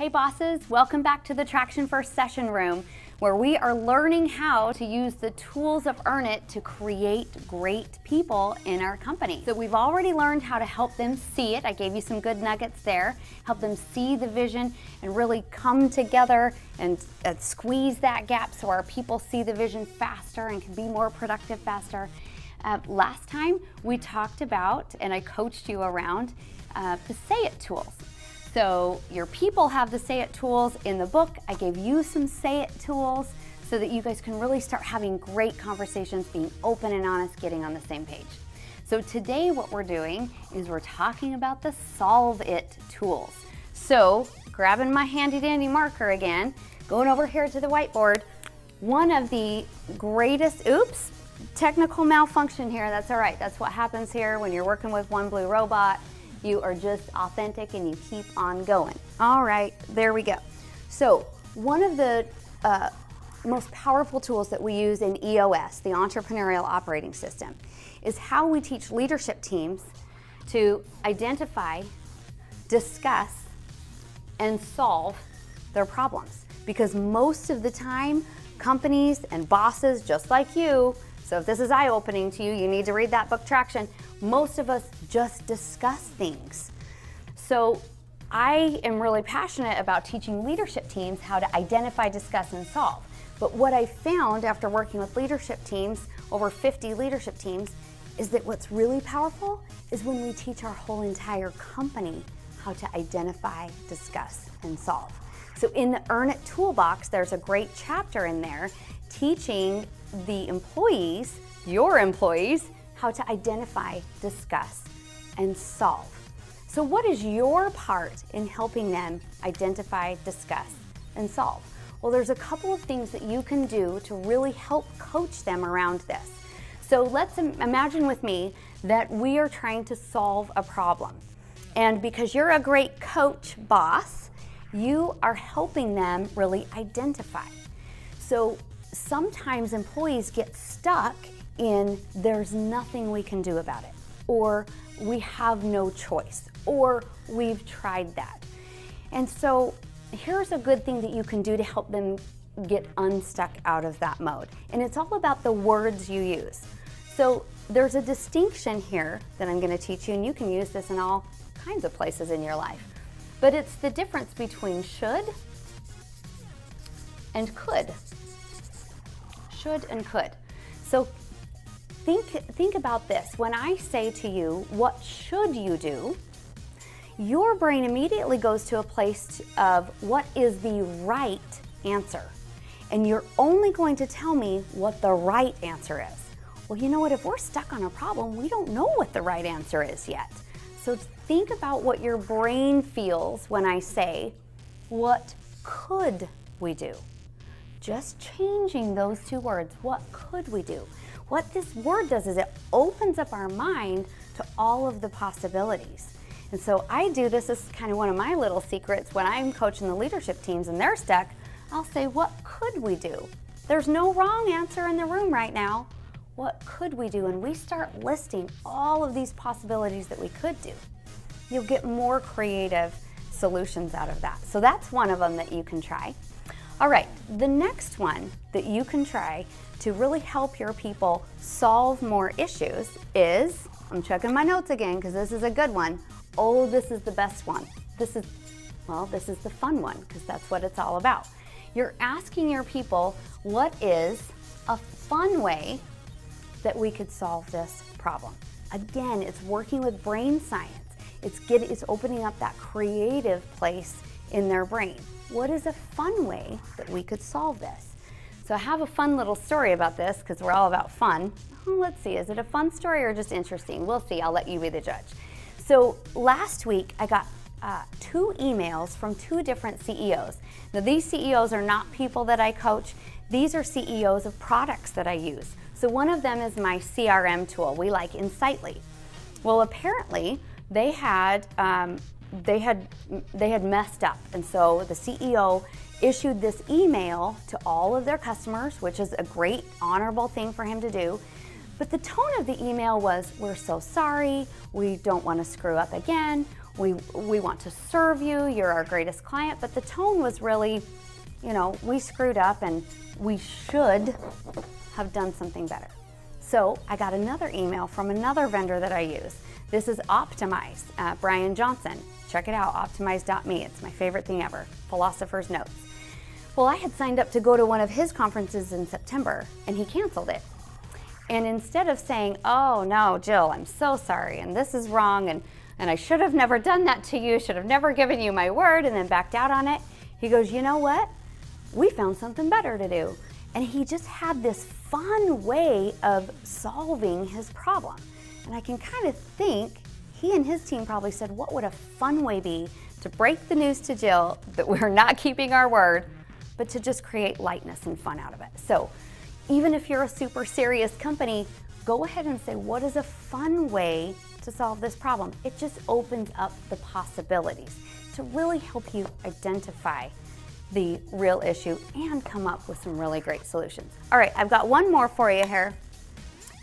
Hey bosses, welcome back to the Traction First Session Room, where we are learning how to use the tools of Earn It to create great people in our company. So we've already learned how to help them see it. I gave you some good nuggets there. Help them see the vision and really come together and squeeze that gap so our people see the vision faster and can be more productive faster. Last time we talked about, and I coached you around, the Say It tools. So your people have the Say It tools in the book. I gave you some Say It tools so that you guys can really start having great conversations, being open and honest, getting on the same page. So today what we're doing is we're talking about the Solve It tools. So grabbing my handy dandy marker again, going over here to the whiteboard, one of the greatest, oops, technical malfunction here, that's all right. That's what happens here when you're working with One Blue Robot. You are just authentic and you keep on going. All right, there we go. So one of the most powerful tools that we use in EOS, the Entrepreneurial Operating System, is how we teach leadership teams to identify, discuss, and solve their problems. Because most of the time, companies and bosses just like you, so if this is eye-opening to you, you need to read that book, Traction. Most of us just discuss things. So I am really passionate about teaching leadership teams how to identify, discuss, and solve. But what I found after working with leadership teams, over 50 leadership teams, is that what's really powerful is when we teach our whole entire company how to identify, discuss, and solve. So in the Earn It toolbox, there's a great chapter in there teaching the employees, your employees, how to identify, discuss, and solve. So what is your part in helping them identify, discuss, and solve? Well, there's a couple of things that you can do to really help coach them around this. So let's imagine with me that we are trying to solve a problem. And because you're a great coach boss, you are helping them really identify. So sometimes employees get stuck in there's nothing we can do about it, or we have no choice, or we've tried that. And so here's a good thing that you can do to help them get unstuck out of that mode. And it's all about the words you use. So there's a distinction here that I'm going to teach you, and you can use this in all kinds of places in your life. But it's the difference between should and could. Should and could. So think about this. When I say to you, what should you do? Your brain immediately goes to a place of what is the right answer. And you're only going to tell me what the right answer is. Well, you know what? If we're stuck on a problem, we don't know what the right answer is yet. So think about what your brain feels when I say, what could we do? Just changing those two words, what could we do? What this word does is it opens up our mind to all of the possibilities. And so I do this as kind of one of my little secrets when I'm coaching the leadership teams and they're stuck. I'll say, what could we do? There's no wrong answer in the room right now. What could we do? And we start listing all of these possibilities that we could do. You'll get more creative solutions out of that. So that's one of them that you can try. All right, the next one that you can try to really help your people solve more issues is, I'm checking my notes again because this is a good one. Oh, this is the best one. This is the fun one because that's what it's all about. You're asking your people, what is a fun way that we could solve this problem? Again, it's working with brain science. It's opening up that creative place in their brain. What is a fun way that we could solve this? So I have a fun little story about this because we're all about fun. Oh, let's see, is it a fun story or just interesting? We'll see, I'll let you be the judge. So last week I got 2 emails from 2 different CEOs. Now these CEOs are not people that I coach, these are CEOs of products that I use. So one of them is my CRM tool, we like Insightly. Well, apparently they had messed up, and so the CEO issued this email to all of their customers, which is a great, honorable thing for him to do. But the tone of the email was, we're so sorry, we don't want to screw up again, we want to serve you, you're our greatest client, but the tone was really, you know, we screwed up and we should have done something better. So I got another email from another vendor that I use. This is Optimize, Brian Johnson. Check it out, optimize.me. It's my favorite thing ever, Philosopher's Notes. Well, I had signed up to go to one of his conferences in September and he canceled it. And instead of saying, oh no, Jill, I'm so sorry and this is wrong and I should have never done that to you, should have never given you my word and then backed out on it, he goes, you know what? We found something better to do. And he just had this fun way of solving his problem. And I can kind of think he and his team probably said, what would a fun way be to break the news to Jill that we're not keeping our word, but to just create lightness and fun out of it. So even if you're a super serious company, go ahead and say, what is a fun way to solve this problem? It just opens up the possibilities to really help you identify the real issue and come up with some really great solutions. All right, I've got one more for you here.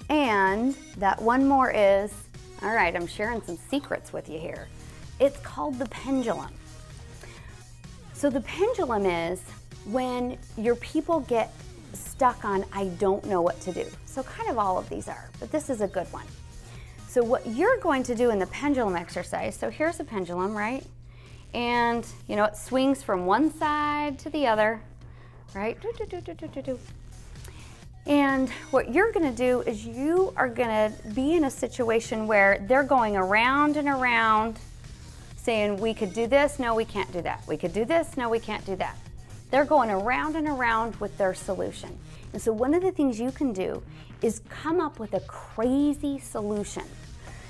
And that one more is, all right, I'm sharing some secrets with you here. It's called the pendulum. So the pendulum is when your people get stuck on, I don't know what to do. So kind of all of these are, but this is a good one. So what you're going to do in the pendulum exercise, so here's a pendulum, right? And you know, it swings from one side to the other, right? And what you're gonna do is you are gonna be in a situation where they're going around and around saying, we could do this, no, we can't do that. We could do this, no, we can't do that. They're going around and around with their solution. And so one of the things you can do is come up with a crazy solution.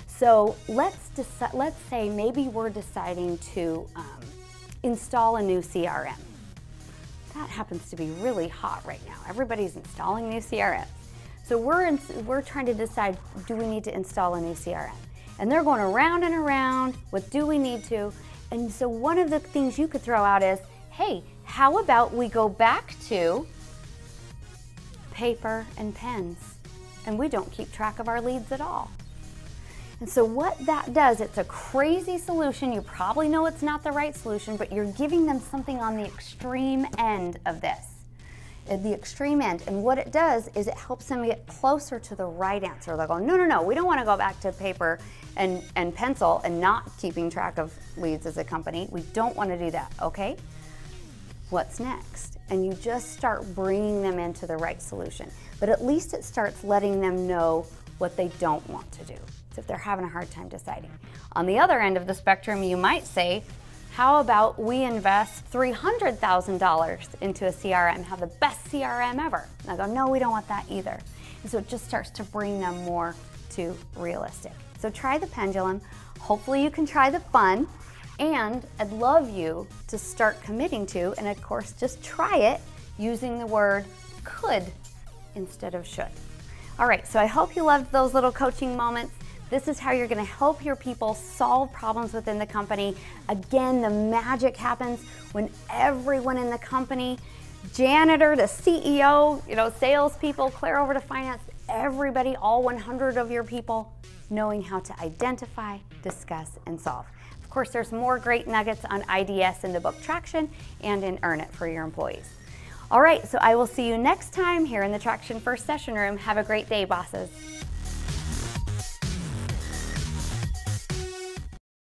So let's say maybe we're deciding to install a new CRM. That happens to be really hot right now. Everybody's installing new CRM. So we're trying to decide, do we need to install a new CRM? And they're going around and around with, do we need to? And so one of the things you could throw out is, hey, how about we go back to paper and pens and we don't keep track of our leads at all? And so what that does, it's a crazy solution. You probably know it's not the right solution, but you're giving them something on the extreme end of this, at the extreme end. And what it does is it helps them get closer to the right answer. They'll go, no, no, no, we don't want to go back to paper and pencil and not keeping track of leads as a company. We don't want to do that, okay? What's next? And you just start bringing them into the right solution. But at least it starts letting them know what they don't want to do, if they're having a hard time deciding. On the other end of the spectrum, you might say, how about we invest $300,000 into a CRM, have the best CRM ever? And I go, no, we don't want that either. And so it just starts to bring them more to realistic. So try the pendulum. Hopefully you can try the fun. And I'd love you to start committing to, and of course, just try it using the word could instead of should. All right, so I hope you loved those little coaching moments. This is how you're going to help your people solve problems within the company. Again, the magic happens when everyone in the company, janitor to CEO, salespeople, clear over to finance, everybody, all 100 of your people, knowing how to identify, discuss, and solve. Of course, there's more great nuggets on IDS in the book Traction and in Earn It for your employees. All right, so I will see you next time here in the Traction First Session Room. Have a great day, bosses.